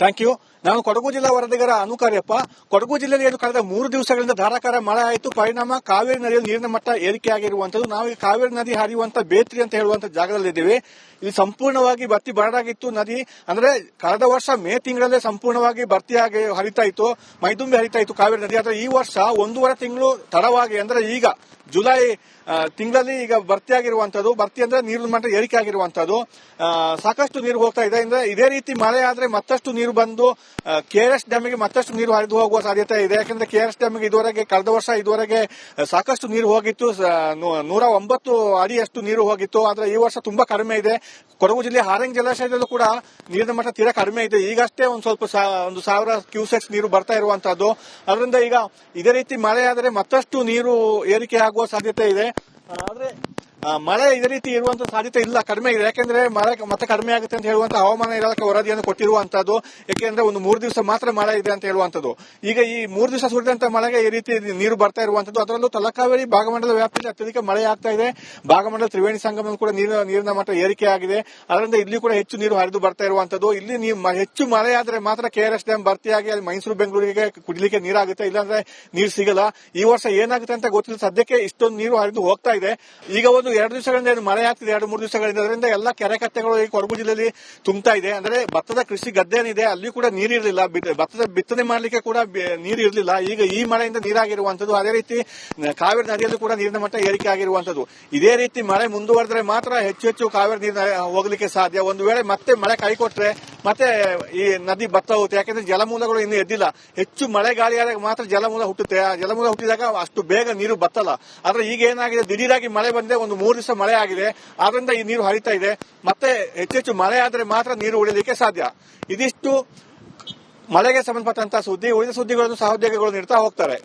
Thank you. ನಾನು ಕೊಡಗು ಜಿಲ್ಲಾ ವರದಿಗಾರ ಅನುಕಾರ್ಯಪ್ಪ. ಕೊಡಗು ಜಿಲ್ಲೆಯಲ್ಲಿ ಕಳೆದ 3 ದಿವಸಗಳಿಂದ ಧಾರಾಕಾರ ಮಳೆ ಆಯಿತು. ಪರಿಣಾಮ ಕಾವೇರಿ ನದಿಯಲ್ಲಿ ನೀರಿನ ಮಟ್ಟ ಏರಿಕೆಯಾಗಿರುವಂತದ್ದು. ನಾವೀಗ ಕಾವೇರಿ ನದಿ ಹರಿಯುವಂತ ಬೇತ್ರಿ ಅಂತ ಹೇಳುವಂತ ಜಾಗದಲ್ಲಿದ್ದೀವಿ. ಇಲ್ಲಿ ಸಂಪೂರ್ಣವಾಗಿ ಭರ್ತಿ ಬರಡಾಗಿತ್ತು ನದಿ. ಅಂದ್ರೆ ಕಳೆದ ವರ್ಷ ಮೇ ತಿಂಗಳಲ್ಲೇ ಸಂಪೂರ್ಣವಾಗಿ ಭರ್ತಿಯಾಗಿ ಹರಿತಾ ಇತ್ತು, ಮೈದುಂಬಿ ಹರಿತಾ ಇತ್ತು ಕಾವೇರಿ ನದಿ. ಆದ್ರೆ ಈ ವರ್ಷ 1.5 ತಿಂಗಳು ತಡವಾಗಿ, ಅಂದ್ರೆ ಈಗ ಜುಲೈ ತಿಂಗಳಲ್ಲಿ ಈಗ ಭರ್ತಿಯಾಗಿರುವಂತದ್ದು. ಭರ್ತಿ ಅಂದ್ರೆ ನೀರಿನ ಮಟ್ಟ ಏರಿಕೆ ಆಗಿರುವಂತದ್ದು. ಸಾಕಷ್ಟು ನೀರು ಹೋಗ್ತಾ ಇದೆ. ಅಂದ್ರೆ ಇದೇ ರೀತಿ ಮಳೆ ಆದ್ರೆ ಮತ್ತಷ್ಟು ನೀರು ಬಂದು ಕೆಆರ್ಎಸ್ ಡ್ಯಾಮಿಗೆ ಮತ್ತಷ್ಟು ನೀರು ಹರಿದು ಹೋಗುವ ಸಾಧ್ಯತೆ ಇದೆ. ಯಾಕಂದ್ರೆ ಕೆಆರ್ಎಸ್ ಡ್ಯಾಮಿಗೆ ಕಳೆದ ವರ್ಷ ಇದುವರೆಗೆ ಸಾಕಷ್ಟು ನೀರು ಹೋಗಿತ್ತು, 109 ಅಡಿಯಷ್ಟು ನೀರು ಹೋಗಿತ್ತು. ಆದ್ರೆ ಈ ವರ್ಷ ತುಂಬಾ ಕಡಿಮೆ ಇದೆ. ಕೊಡಗು ಜಿಲ್ಲೆ ಹಾರಂಗಿ ಜಲಾಶಯದಲ್ಲೂ ಕೂಡ ನೀರಿನ ಮಟ್ಟ ತೀರಾ ಕಡಿಮೆ ಇದೆ. ಈಗಷ್ಟೇ ಸ್ವಲ್ಪ 1000 ಕ್ಯೂಸೆಕ್ಸ್ ನೀರು ಬರ್ತಾ ಇರುವಂತದ್ದು. ಅದರಿಂದ ಈಗ ಇದೇ ರೀತಿ ಮಳೆ ಆದರೆ ಮತ್ತಷ್ಟು ನೀರು ಏರಿಕೆ ಆಗುವ ಸಾಧ್ಯತೆ ಇದೆ. ಆದ್ರೆ ಮಳೆ ಇದೇ ರೀತಿ ಇರುವಂತ ಸಾಧ್ಯತೆ ಇಲ್ಲ, ಕಡಿಮೆ ಇದೆ. ಯಾಕೆಂದ್ರೆ ಮಳೆ ಮತ್ತೆ ಕಡಿಮೆ ಆಗುತ್ತೆ ಅಂತ ಹೇಳುವಂತ ಹವಾಮಾನ ಇಲಾಖೆ ವರದಿಯನ್ನು ಕೊಟ್ಟಿರುವಂತದ್ದು. ಯಾಕೆಂದ್ರೆ ಒಂದು 3 ದಿವಸ ಮಾತ್ರ ಮಳೆ ಇದೆ ಅಂತ ಹೇಳುವಂತದ್ದು. ಈಗ ಈ 3 ದಿವಸ ಸುರಿದಂತ ಮಳೆಗೆ ಈ ರೀತಿ ನೀರು ಬರ್ತಾ ಇರುವಂತದ್ದು. ಅದರಲ್ಲೂ ತಲಕಾವೇರಿ ಭಾಗಮಂಡಲ ವ್ಯಾಪ್ತಿಯಲ್ಲಿ ಅತ್ಯಧಿಕ ಮಳೆ ಆಗ್ತಾ ಇದೆ. ಭಾಗಮಂಡಲ ತ್ರಿವೇಣಿ ಸಂಗಮದಲ್ಲಿ ಕೂಡ ನೀರಿನ ಮಟ್ಟ ಏರಿಕೆ ಆಗಿದೆ. ಅದರಿಂದ ಇಲ್ಲಿ ಕೂಡ ಹೆಚ್ಚು ನೀರು ಹರಿದು ಬರ್ತಾ ಇರುವಂತದ್ದು. ಇಲ್ಲಿ ಹೆಚ್ಚು ಮಳೆ ಆದ್ರೆ ಮಾತ್ರ ಕೆಆರ್ಎಸ್ ಡ್ಯಾಮ್ ಭರ್ತಿಯಾಗಿ ಅಲ್ಲಿ ಮೈಸೂರು ಬೆಂಗಳೂರಿಗೆ ಕುಡಿಲಿಕ್ಕೆ ನೀರಾಗುತ್ತೆ, ಇಲ್ಲಾಂದ್ರೆ ನೀರು ಸಿಗಲ್ಲ. ಈ ವರ್ಷ ಏನಾಗುತ್ತೆ ಅಂತ ಗೊತ್ತಿಲ್ಲ. ಸದ್ಯಕ್ಕೆ ಇಷ್ಟೊಂದು ನೀರು ಹರಿದು ಹೋಗ್ತಾ ಇದೆ. ಈಗ ಒಂದು 2 ದಿವಸಗಳಿಂದ ಮಳೆ ಆಗ್ತಿದೆ, 2-3 ದಿವಸಗಳಿಂದ. ಅದರಿಂದ ಎಲ್ಲ ಕೆರೆ ಕಟ್ಟೆಗಳು ಈ ಕೊಡಗು ಜಿಲ್ಲೆಯಲ್ಲಿ ತುಂಬ್ತಾ ಇದೆ. ಅಂದ್ರೆ ಭತ್ತದ ಕೃಷಿ ಗದ್ದೆ ಏನಿದೆ ಅಲ್ಲಿ ಕೂಡ ನೀರಿರಲಿಲ್ಲ, ಭತ್ತದ ಬಿತ್ತನೆ ಮಾಡ್ಲಿಕ್ಕೆ ಕೂಡ ನೀರು ಇರಲಿಲ್ಲ. ಈಗ ಈ ಮಳೆಯಿಂದ ನೀರಾಗಿರುವಂತದ್ದು. ಅದೇ ರೀತಿ ಕಾವೇರಿ ನದಿಯಲ್ಲೂ ಕೂಡ ನೀರಿನ ಮಟ್ಟ ಏರಿಕೆ ಆಗಿರುವಂತದ್ದು. ಇದೇ ರೀತಿ ಮಳೆ ಮುಂದುವರೆದ್ರೆ ಮಾತ್ರ ಹೆಚ್ಚು ಕಾವೇರಿ ನೀರು ಹೋಗ್ಲಿಕ್ಕೆ ಸಾಧ್ಯ. ಒಂದು ವೇಳೆ ಮತ್ತೆ ಮಳೆ ಕೈಕೊಟ್ರೆ ಮತ್ತೆ ಈ ನದಿ ಬತ್ತ ಹೋಗುತ್ತೆ. ಯಾಕಂದ್ರೆ ಜಲಮೂಲಗಳು ಇನ್ನು ಎದ್ದಿಲ್ಲ. ಹೆಚ್ಚು ಮಳೆ ಗಾಳಿಯಾದಾಗ ಮಾತ್ರ ಜಲಮೂಲ ಹುಟ್ಟುತ್ತೆ. ಆ ಜಲಮೂಲ ಹುಟ್ಟಿದಾಗ ಅಷ್ಟು ಬೇಗ ನೀರು ಬತ್ತಲ್ಲ. ಆದ್ರೆ ಈಗ ಏನಾಗಿದೆ, ದಿಢೀರಾಗಿ ಮಳೆ ಬಂದ್ರೆ ಒಂದು 3 ದಿವಸ ಮಳೆ ಆಗಿದೆ. ಆದ್ರಿಂದ ಈ ನೀರು ಹರಿತಾ ಇದೆ. ಮತ್ತೆ ಹೆಚ್ಚು ಮಳೆ ಆದ್ರೆ ಮಾತ್ರ ನೀರು ಉಳಿಲಿಕ್ಕೆ ಸಾಧ್ಯ. ಇದಿಷ್ಟು ಮಳೆಗೆ ಸಂಬಂಧಪಟ್ಟಂತಹ ಸುದ್ದಿ. ಉಳಿದ ಸುದ್ದಿಗಳನ್ನು ಸಹೋದ್ಯೋಗಿಗಳು ನೀಡ್ತಾ ಹೋಗ್ತಾರೆ.